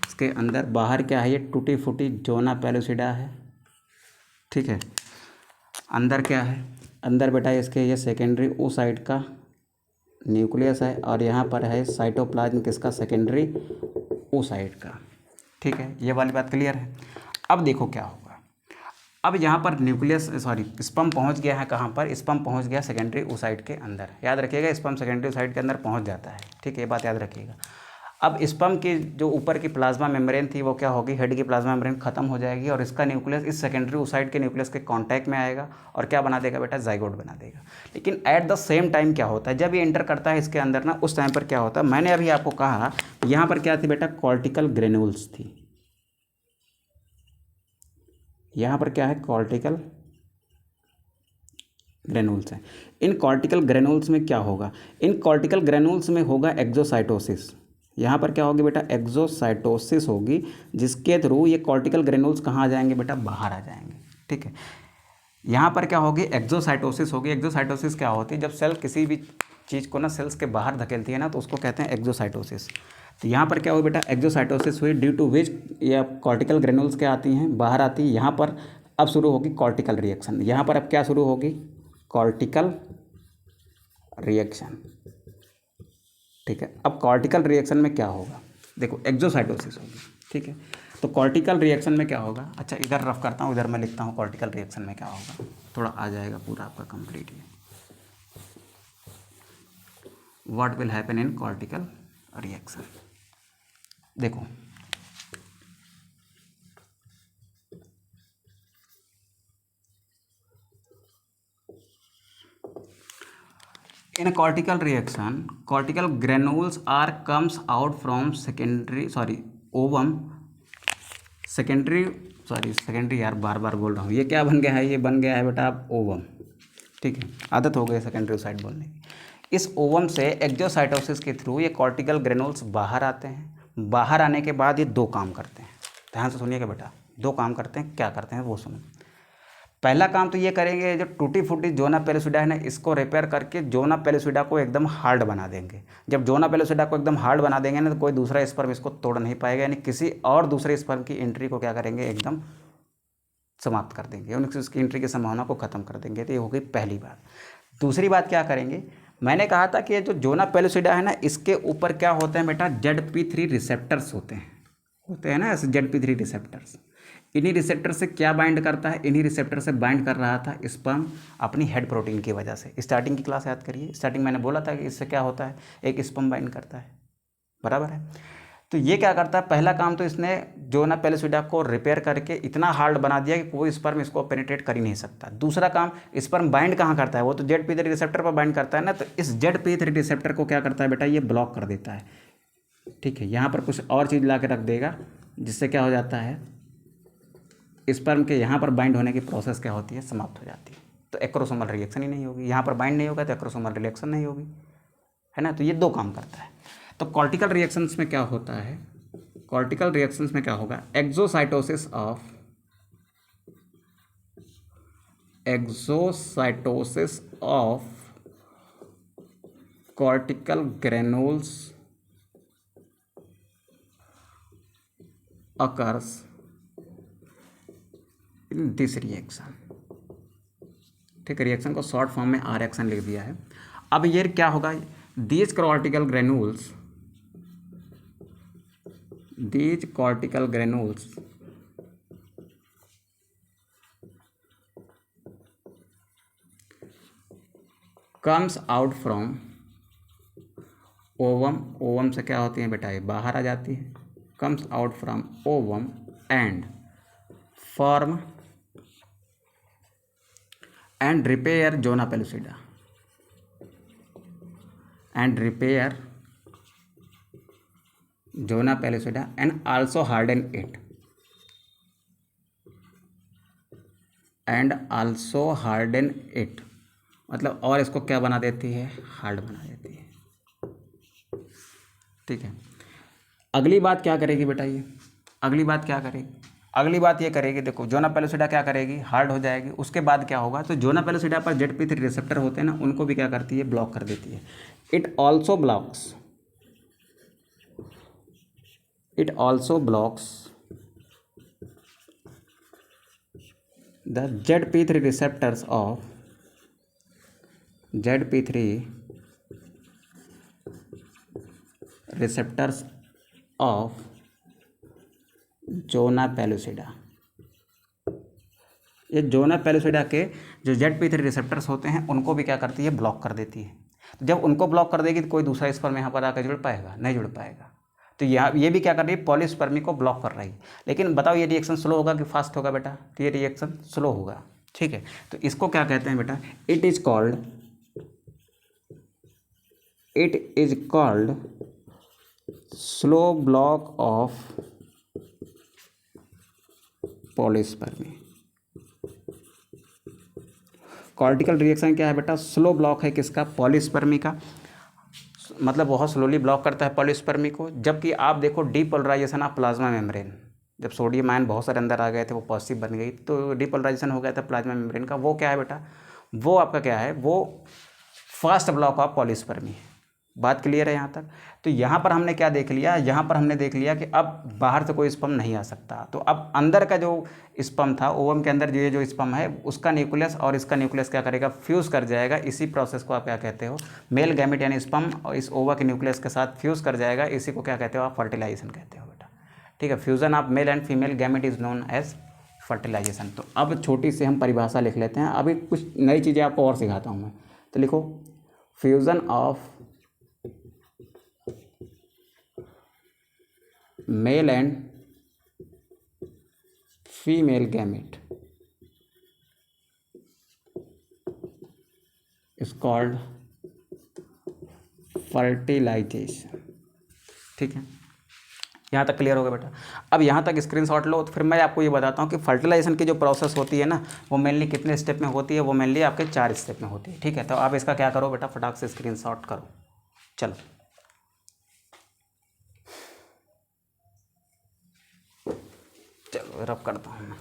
इसके अंदर। बाहर क्या है, ये टूटी फूटी जोना पेलुसिडा है, ठीक है। अंदर क्या है, अंदर बेटा इसके ये सेकेंडरी oocyte का न्यूक्लियस है, और यहाँ पर है साइटोप्लाज्म किसका, सेकेंडरी oocyte का, ठीक है। ये वाली बात क्लियर है। अब देखो क्या होगा, अब यहाँ पर न्यूक्लियस सॉरी स्पर्म पहुँच गया है कहाँ पर, स्पर्म पहुँच गया सेकेंडरी oocyte के अंदर। याद रखिएगा स्पर्म सेकेंडरी oocyte के अंदर पहुँच जाता है, ठीक है, ये बात याद रखिएगा। अब स्पर्म की जो ऊपर की प्लाज्मा मेम्ब्रेन थी वो क्या होगी, हेड की प्लाज्मा मेम्ब्रेन खत्म हो जाएगी, और इसका न्यूक्लियस इस सेकेंडरी oocyte के न्यूक्लियस के कांटेक्ट में आएगा और क्या बना देगा बेटा, जाइगोट बना देगा। लेकिन एट द सेम टाइम क्या होता है, जब ये एंटर करता है इसके अंदर ना, उस टाइम पर क्या होता है, मैंने अभी आपको कहा यहाँ पर क्या थी बेटा, कॉर्टिकल ग्रेन्यूल्स थी। यहाँ पर क्या है, कॉर्टिकल ग्रेन्यूल्स है। इन कॉर्टिकल ग्रेन्यूल्स में क्या होगा, इन कॉर्टिकल ग्रेन्यूल्स में होगा एक्सोसाइटोसिस। यहाँ पर क्या होगी बेटा, एक्सोसाइटोसिस होगी, जिसके थ्रू ये कॉर्टिकल ग्रेन्यूल्स कहाँ आ जाएंगे बेटा, बाहर आ जाएंगे, ठीक है। यहाँ पर क्या होगी, एक्सोसाइटोसिस होगी। एक्सोसाइटोसिस क्या होती है, जब सेल किसी भी चीज़ को ना सेल्स के बाहर धकेलती है ना, तो उसको कहते हैं एक्सोसाइटोसिस। तो यहाँ पर क्या हुई बेटा, एक्सोसाइटोसिस हुई, ड्यू टू विच या कॉर्टिकल ग्रेन्यूल्स क्या आती हैं, बाहर आती है। यहाँ पर अब शुरू होगी कॉर्टिकल रिएक्शन, यहाँ पर अब क्या शुरू होगी, कॉर्टिकल रिएक्शन, ठीक है। अब कॉर्टिकल रिएक्शन में क्या होगा, देखो एक्सोसाइटोसिस होगी, ठीक है। तो कॉर्टिकल रिएक्शन में क्या होगा, अच्छा इधर रफ करता हूँ, इधर मैं लिखता हूँ कॉर्टिकल रिएक्शन में क्या होगा, थोड़ा आ जाएगा पूरा आपका कंप्लीट ये। What will happen in cortical reaction, देखो in a cortical reaction cortical granules are comes out from ovum secondary यार बार बार बोल रहा हूँ, ये क्या बन गया है, ये बन गया है बेटा आप ओवम, ठीक है, आदत हो गई सेकेंडरी oocyte बोलने की। इस ओवम से एक्सोसाइटोसिस के थ्रू ये कॉर्टिकल ग्रेनुल्स बाहर आते हैं। बाहर आने के बाद ये दो काम करते हैं, ध्यान से सुनिएगा बेटा, दो काम करते हैं, क्या करते हैं वो सुनो। पहला काम तो ये करेंगे, जो टूटी फूटी जोना पेलुसिडा है ना, इसको रिपेयर करके जोना पेलुसिडा को एकदम हार्ड बना देंगे। जब जोना पेलुसिडा को एकदम हार्ड बना देंगे ना, तो कोई दूसरा स्पर्म इसको तोड़ नहीं पाएगा, यानी किसी और दूसरे स्पर्म की एंट्री को क्या करेंगे, एकदम समाप्त कर देंगे, यानी उसकी एंट्री की संभावना को खत्म कर देंगे। तो ये हो गई पहली बात। दूसरी बात क्या करेंगे, मैंने कहा था कि ये जो जोना पेलुसिडा है ना, इसके ऊपर क्या होते हैं बेटा, ZP3 रिसेप्टर्स होते हैं ना, ऐसे ZP3 रिसेप्टर्स। इन्हीं रिसेप्टर से क्या बाइंड करता है, इन्हीं रिसेप्टर से बाइंड कर रहा था स्पर्म अपनी हेड प्रोटीन की वजह से। स्टार्टिंग की क्लास याद करिए, स्टार्टिंग मैंने बोला था कि इससे क्या होता है, एक स्पर्म बाइंड करता है, बराबर है। तो ये क्या करता है, पहला काम तो इसने जोना पेलुसिडा को रिपेयर करके इतना हार्ड बना दिया कि कोई स्पर्म इसको पेनिट्रेट कर ही नहीं सकता। दूसरा काम, स्पर्म बाइंड कहाँ करता है, वो तो ZP3 रिसेप्टर पर बाइंड करता है ना, तो इस ZP3 रिसेप्टर को क्या करता है बेटा, ये ब्लॉक कर देता है, ठीक है। यहाँ पर कुछ और चीज़ ला के रख देगा, जिससे क्या हो जाता है, स्पर्म के यहाँ पर बाइंड होने की प्रोसेस क्या होती है, समाप्त हो जाती है। तो एक्रोसोमल रिएक्शन ही नहीं होगी, यहाँ पर बाइंड नहीं होगा तो एक्रोसोमल रिएक्शन नहीं होगी, है ना। तो ये दो काम करता है। तो कॉर्टिकल रिएक्शंस में क्या होता है, कॉर्टिकल रिएक्शंस में क्या होगा, exocytosis of cortical granules occurs in this reaction, ठीक है। रिएक्शन को शॉर्ट फॉर्म में R रिएक्शन लिख दिया है। अब ये क्या होगा, these cortical granules comes out from ovum. Ovum से क्या होती है बेटा, ये बाहर आ जाती है, comes out from ovum and form and repair zona pellucida and also harden it, and also harden it, मतलब और इसको क्या बना देती है, हार्ड बना देती है। ठीक है, अगली बात क्या करेगी बेटा, ये अगली बात क्या करेगी, अगली बात ये करेगी, देखो जोना पेलोसिडा क्या करेगी, हार्ड हो जाएगी। उसके बाद क्या होगा, तो जोना पेलोसिडा पर ZP3 रिसेप्टर होते हैं ना, उनको भी क्या करती है, ब्लॉक कर देती है। It also blocks the ZP3 receptors of zona pellucida. ये जोना पेलोसिडा के जो ZP3 रिसेप्टर्स होते हैं उनको भी क्या करती है, ब्लॉक कर देती है। तो जब उनको ब्लॉक कर देगी तो कोई दूसरा स्पर्म यहाँ पर आकर जुड़ पाएगा, नहीं जुड़ पाएगा। तो यहाँ ये भी क्या कर रही है, पॉलीस्पर्मी को ब्लॉक कर रही है। लेकिन बताओ ये रिएक्शन स्लो होगा कि फास्ट होगा बेटा, तो ये रिएक्शन स्लो होगा। ठीक है, तो इसको क्या कहते हैं बेटा, it is called slow block of polyspermy. Cortical reaction क्या है बेटा, स्लो ब्लॉक है किसका, पॉलीस्पर्मी का, मतलब बहुत स्लोली ब्लॉक करता है पॉलीस्पर्मी को। जबकि आप देखो डीपोलराइजेशन ऑफ प्लाज्मा मेम्ब्रेन, जब सोडियम आयन बहुत सारे अंदर आ गए थे, वो पॉजिटिव बन गई, तो डीपोलराइजेशन हो गया था प्लाज्मा मेम्ब्रेन का, वो क्या है बेटा, वो आपका क्या है, वो फास्ट ब्लॉक ऑफ पॉलीस्पर्मी है। बात क्लियर है यहाँ तक। तो यहाँ पर हमने क्या देख लिया, यहाँ पर हमने देख लिया कि अब बाहर से कोई स्पर्म नहीं आ सकता। तो अब अंदर का जो स्पर्म था, ओवम के अंदर ये जो स्पर्म है, उसका न्यूक्लियस और इसका न्यूक्लियस क्या करेगा, फ्यूज़ कर जाएगा। इसी प्रोसेस को आप क्या कहते हो, मेल गैमेट यानी स्पर्म और इस ओवा के न्यूक्लियस के साथ फ्यूज़ कर जाएगा। इसी को क्या कहते हो आप, फर्टिलाइजेशन कहते हो बेटा। ठीक है, fusion of male and female gamete is known as fertilization. तो अब छोटी सी हम परिभाषा लिख लेते हैं, अभी कुछ नई चीज़ें आपको और सिखाता हूँ मैं। तो लिखो, fusion of male and female gamete is called fertilization. ठीक है, यहाँ तक क्लियर हो गया बेटा। अब यहाँ तक स्क्रीनशॉट लो, तो फिर मैं आपको ये बताता हूँ कि फर्टिलाइजेशन की जो प्रोसेस होती है ना, वो मेनली कितने स्टेप में होती है, वो मेनली आपके 4 स्टेप में होती है। ठीक है, तो आप इसका क्या करो बेटा, फटाक से स्क्रीनशॉट करो। चलो, रब करता हूँ मैं।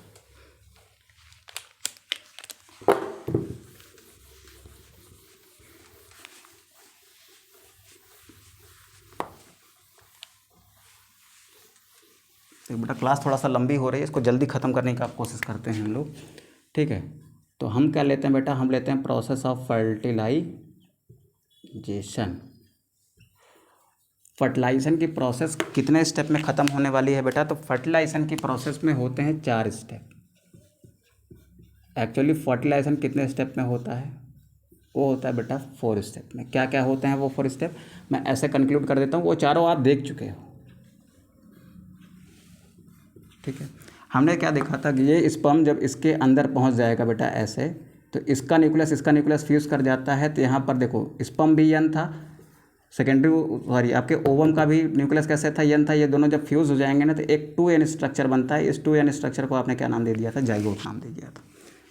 तो बेटा क्लास थोड़ा सा लंबी हो रही है, इसको जल्दी ख़त्म करने की आप कोशिश करते हैं हम लोग। ठीक है, तो हम क्या लेते हैं बेटा, हम लेते हैं प्रोसेस ऑफ फर्टिलाइजेशन। फर्टिलाइजेशन की प्रोसेस कितने स्टेप में ख़त्म होने वाली है बेटा, तो फर्टिलाइजेशन की प्रोसेस में होते हैं 4 स्टेप। एक्चुअली फर्टिलाइजेशन कितने स्टेप में होता है, वो होता है बेटा 4 स्टेप में। क्या क्या होते हैं वो 4 स्टेप, मैं ऐसे कंक्लूड कर देता हूँ, वो चारों आप देख चुके हो। ठीक है, हमने क्या देखा था कि ये स्पर्म जब इसके अंदर पहुंच जाएगा बेटा ऐसे, तो इसका न्यूक्लियस फ्यूज़ कर जाता है। तो यहाँ पर देखो स्पर्म भी यन था, सेकेंडरी सॉरी आपके ओवम का भी न्यूक्लियस कैसे था, यन था। ये दोनों जब फ्यूज़ हो जाएंगे ना, तो एक 2n स्ट्रक्चर बनता है। इस 2n स्ट्रक्चर को आपने क्या नाम दे दिया था, जाइगोट नाम दे दिया था।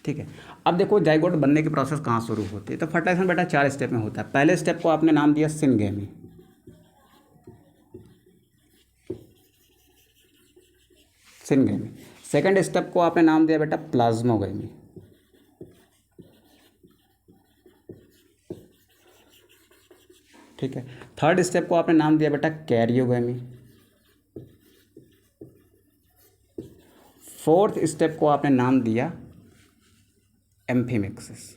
ठीक है, अब देखो जाइगोट बनने की प्रोसेस कहाँ शुरू होती है, तो फर्टिलाइजेशन बेटा 4 स्टेप में होता है। पहले स्टेप को आपने नाम दिया सिनगेमी, सेकेंड स्टेप को आपने नाम दिया बेटा प्लाज्मोगेमी, ठीक है। थर्ड स्टेप को आपने नाम दिया बेटा कैरियोगेमी। फोर्थ स्टेप को आपने नाम दिया एम्फीमिक्सिस।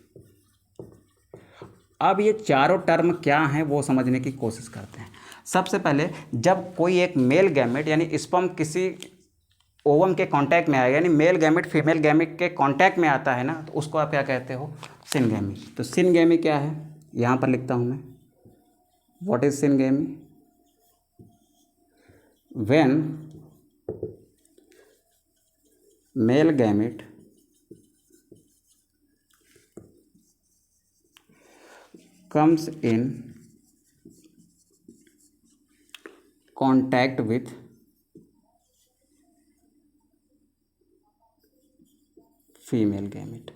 अब ये चारों टर्म क्या हैं वो समझने की कोशिश करते हैं। सबसे पहले जब कोई एक मेल गैमेट यानी स्पर्म किसी ओवम के कांटेक्ट में आएगा, यानी मेल गैमेट फीमेल गैमेट के कांटेक्ट में आता है ना, तो उसको आप क्या कहते हो, सिनगेमी। तो सिनगेमी क्या है, यहाँ पर लिखता हूँ मैं, what is syngamy, when male gamete comes in contact with female gamete.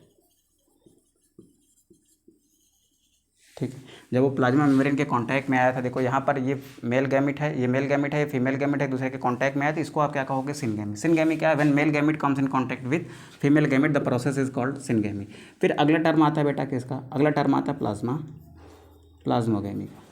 ठीक है, जब वो प्लाज्मा मेम्ब्रेन के कांटेक्ट में आया था, देखो यहाँ पर ये मेल गैमेट है, ये मेल गैमेट है, ये फीमेल गैमेट है, दूसरे के कांटेक्ट में आया तो इसको आप क्या कहोगे? सिनगैमी। सिनगैमी क्या है? When male gamete comes in contact with female gamete the process is called syngamy. फिर अगला टर्म आता है बेटा किसका? अगला टर्म आता है प्लाज्मोगैमी का।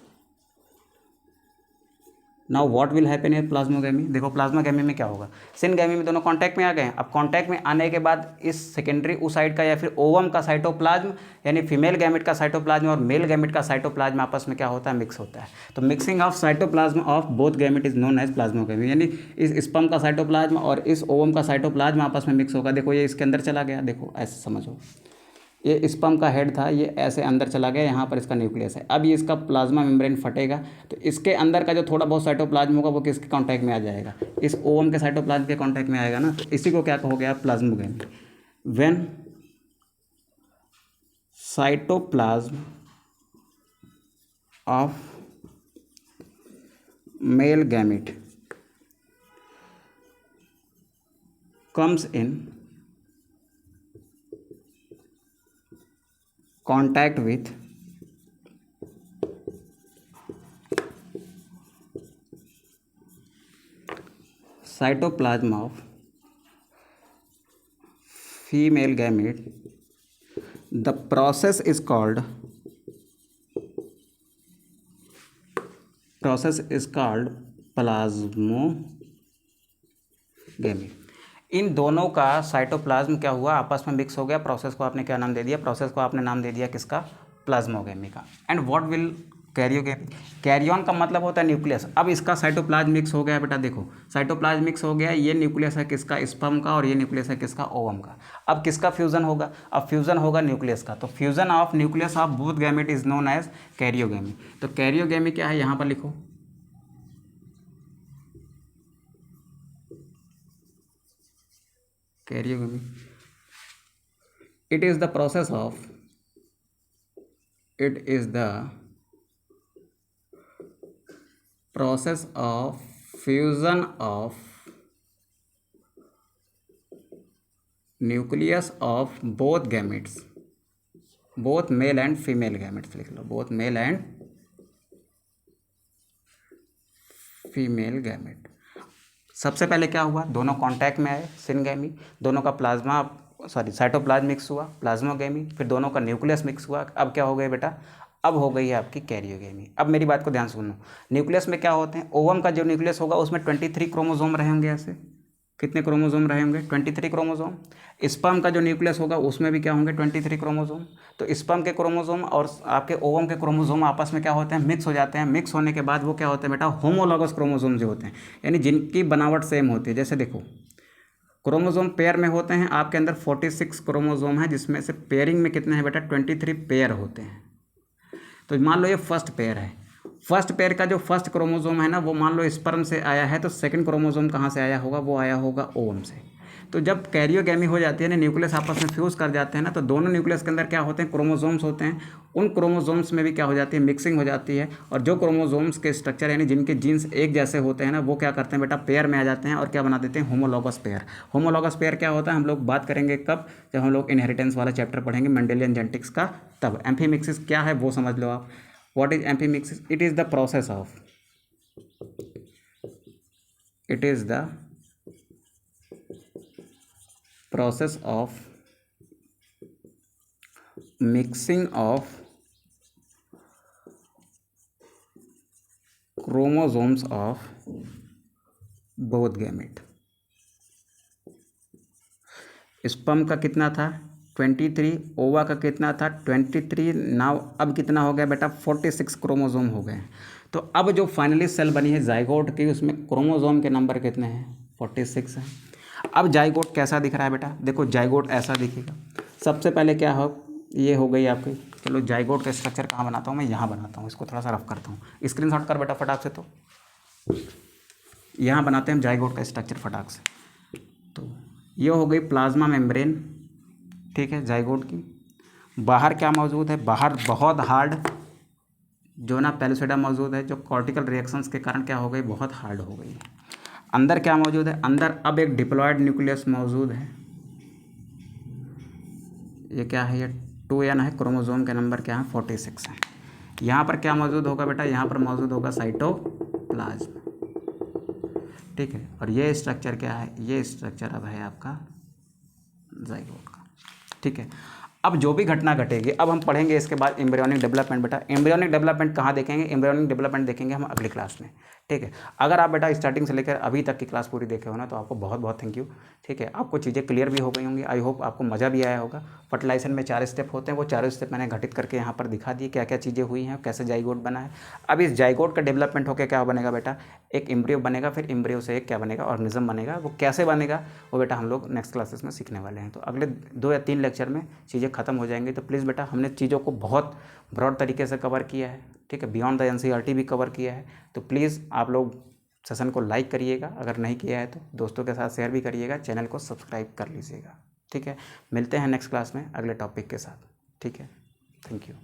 Now what will happen in plasmogamy? देखो प्लाज्मोगैमी में क्या होगा? सिनगैमी में दोनों कांटेक्ट में आ गए हैं। अब कांटेक्ट में आने के बाद इस सेकेंडरी oocyte का या फिर ओवम का साइटोप्लाज्म यानी फीमेल गैमेट का साइटोप्लाज्म और मेल गैमेट का साइटोप्लाज्म आपस में क्या होता है? मिक्स होता है। तो mixing of cytoplasm of both gamete is known as plasmogamy, यानी इस स्पर्म का साइटोप्लाज्म और इस ओवम का साइटोप्लाज्म आपस में मिक्स होगा। देखो ये इसके अंदर चला गया, देखो ऐसे समझो, ये स्पर्म का हेड था, ये ऐसे अंदर चला गया, यहाँ पर इसका न्यूक्लियस है। अब ये इसका प्लाज्मा मेम्ब्रेन फटेगा तो इसके अंदर का जो थोड़ा बहुत साइटोप्लाज्म होगा वो किसके कांटेक्ट में आ जाएगा? इस ओवम के साइटोप्लाज्म के कांटेक्ट में आएगा ना, तो इसी को क्या कहोगे आप? Plasmogamy. When cytoplasm of male gamete comes in contact with cytoplasm of female gamete, the process is called plasmogamy. इन दोनों का साइटोप्लाज्म क्या हुआ? आपस में मिक्स हो गया। प्रोसेस को आपने क्या नाम दे दिया? प्रोसेस को आपने नाम दे दिया किसका? प्लाज्मोगैमी का। And what will karyogamy? Karyon का मतलब होता है न्यूक्लियस। अब इसका साइटोप्लाज्म मिक्स हो गया बेटा, देखो साइटोप्लाज्म मिक्स हो गया, ये न्यूक्लियस है किसका? स्पर्म का, और ये न्यूक्लियस है किसका? ओवम का। अब किसका फ्यूजन होगा? अब फ्यूजन होगा न्यूक्लियस का। तो fusion of nucleus of both gamete is known as karyogamy. तो कैरियोगैमी क्या है? यहाँ पर लिखो, karyogamy, it is the process of fusion of nucleus of both gametes, both male and female gametes, लिख लो, both male and female gamete। सबसे पहले क्या हुआ? दोनों कांटेक्ट में आए, सिनगैमी, दोनों का साइटोप्लाज्म मिक्स हुआ, प्लाज्मोगैमी, फिर दोनों का न्यूक्लियस मिक्स हुआ। अब क्या हो गई बेटा? अब हो गई है आपकी कैरियोगैमी। अब मेरी बात को ध्यान से सुनो, न्यूक्लियस में क्या होते हैं? ओवम का जो न्यूक्लियस होगा उसमें 23 क्रोमोजोम रहेंगे। ऐसे कितने क्रोमोजोम रहेंगे? 23 क्रोमोजोम। स्पर्म का जो न्यूक्लियस होगा उसमें भी क्या होंगे? 23 क्रोमोजोम। तो स्पर्म के क्रोमोजोम और आपके ओवम के क्रोमोजोम आपस में क्या होते हैं? मिक्स हो जाते हैं। मिक्स होने के बाद वो क्या होते हैं बेटा? होमोलॉगस क्रोमोजोम जो होते हैं, यानी जिनकी बनावट सेम होती है। जैसे देखो क्रोमोजोम पेयर में होते हैं, आपके अंदर 46 क्रोमोजोम है, जिसमें से पेयरिंग में कितने हैं बेटा? 23 पेयर होते हैं। तो मान लो ये फर्स्ट पेयर है, फर्स्ट पेयर का जो फर्स्ट क्रोमोजोम है ना, वो मान लो स्पर्म से आया है, तो सेकंड क्रोमोजोम कहाँ से आया होगा? वो आया होगा ओवम से। तो जब कैरियोगैमी हो जाती है ना, न्यूक्लियस आपस में फ्यूज़ कर जाते हैं ना, तो दोनों न्यूक्लियस के अंदर क्या होते हैं? क्रोमोजोम्स होते हैं। उन क्रोमोजोम्स में भी क्या हो जाती है? मिक्सिंग हो जाती है। और जो क्रोमोजोम्स के स्ट्रक्चर यानी जिनके जीन्स एक जैसे होते हैं ना, वो क्या करते हैं बेटा? पेयर में आ जाते हैं और क्या बना देते हैं? Homologous pair. होमोलॉगस पेयर क्या होता है? हम लोग बात करेंगे कब? जब हम लोग इनहेरिटेंस वाला चैप्टर पढ़ेंगे, मेंडेलियन जेनेटिक्स का, तब। एम्फीमिक्सिस क्या है वो समझ लो आप। What is amphimixis? It is the process of mixing of chromosomes of both gamete। Sperm का कितना था? 23। ओवा का कितना था? 23। नाउ अब कितना हो गया बेटा? 46 क्रोमोजोम हो गए। तो अब जो फाइनली सेल बनी है जाइगोट की, उसमें क्रोमोजोम के नंबर कितने हैं? 46 हैं। अब जाइगोट कैसा दिख रहा है बेटा? देखो जाइगोट ऐसा दिखेगा। सबसे पहले क्या हो, ये हो गई आपकी। चलो जाइगोट का स्ट्रक्चर कहाँ बनाता हूँ मैं? यहाँ बनाता हूँ। इसको थोड़ा सा रफ करता हूँ, स्क्रीनशॉट कर बेटा फटाक से। तो यहाँ बनाते हैं जाइगोट का स्ट्रक्चर फटाक से। तो ये हो गई प्लाज्मा मेम्ब्रेन, ठीक है, जाइगोट की। बाहर क्या मौजूद है? बाहर बहुत हार्ड जोना पेलुसिडा मौजूद है, जो कॉर्टिकल रिएक्शंस के कारण क्या हो गई? बहुत हार्ड हो गई है। अंदर क्या मौजूद है? अंदर अब एक डिप्लॉयड न्यूक्लियस मौजूद है। ये क्या है, ये 2n है, क्रोमोसोम का नंबर क्या है 46 है। यहाँ पर क्या मौजूद होगा बेटा, यहाँ पर मौजूद होगा साइटोप्लाज्म, ठीक है। और ये स्ट्रक्चर क्या है, ये स्ट्रक्चर अब है आपका जाइगोट का, ठीक है। अब जो भी घटना घटेगी, अब हम पढ़ेंगे इसके बाद एम्ब्रियोनिक डेवलपमेंट। बेटा एम्ब्रियोनिक डेवलपमेंट कहाँ देखेंगे, एम्ब्रियोनिक डेवलपमेंट देखेंगे हम अगली क्लास में, ठीक है। अगर आप बेटा स्टार्टिंग से लेकर अभी तक की क्लास पूरी देखे हो ना, तो आपको बहुत बहुत थैंक यू, ठीक है। आपको चीज़ें क्लियर भी हो गई होंगी, आई होप आपको मज़ा भी आया होगा। फर्टिलाइजेशन में 4 स्टेप होते हैं, वो 4 स्टेप मैंने घटित करके यहाँ पर दिखा दिए, क्या क्या चीज़ें हुई हैं, कैसे जाइगोट बना है। अब इस जाइगोट का डेवलपमेंट होकर क्या बनेगा बेटा, एक एम्ब्रियो बनेगा, फिर एम्ब्रियो से एक क्या बनेगा, ऑर्गेनिज्म बनेगा। वो कैसे बनेगा वो बेटा हम लोग नेक्स्ट क्लासेस में सीखने वाले हैं। तो अगले 2 या 3 लेक्चर में चीज़ें खत्म हो जाएंगी। तो प्लीज़ बेटा हमने चीज़ों को बहुत ब्रॉड तरीके से कवर किया है, ठीक है, बियॉन्ड द एनसीईआरटी भी कवर किया है। तो प्लीज़ आप लोग सेशन को लाइक करिएगा, अगर नहीं किया है तो दोस्तों के साथ शेयर भी करिएगा, चैनल को सब्सक्राइब कर लीजिएगा, ठीक है। मिलते हैं नेक्स्ट क्लास में अगले टॉपिक के साथ, ठीक है। Thank you.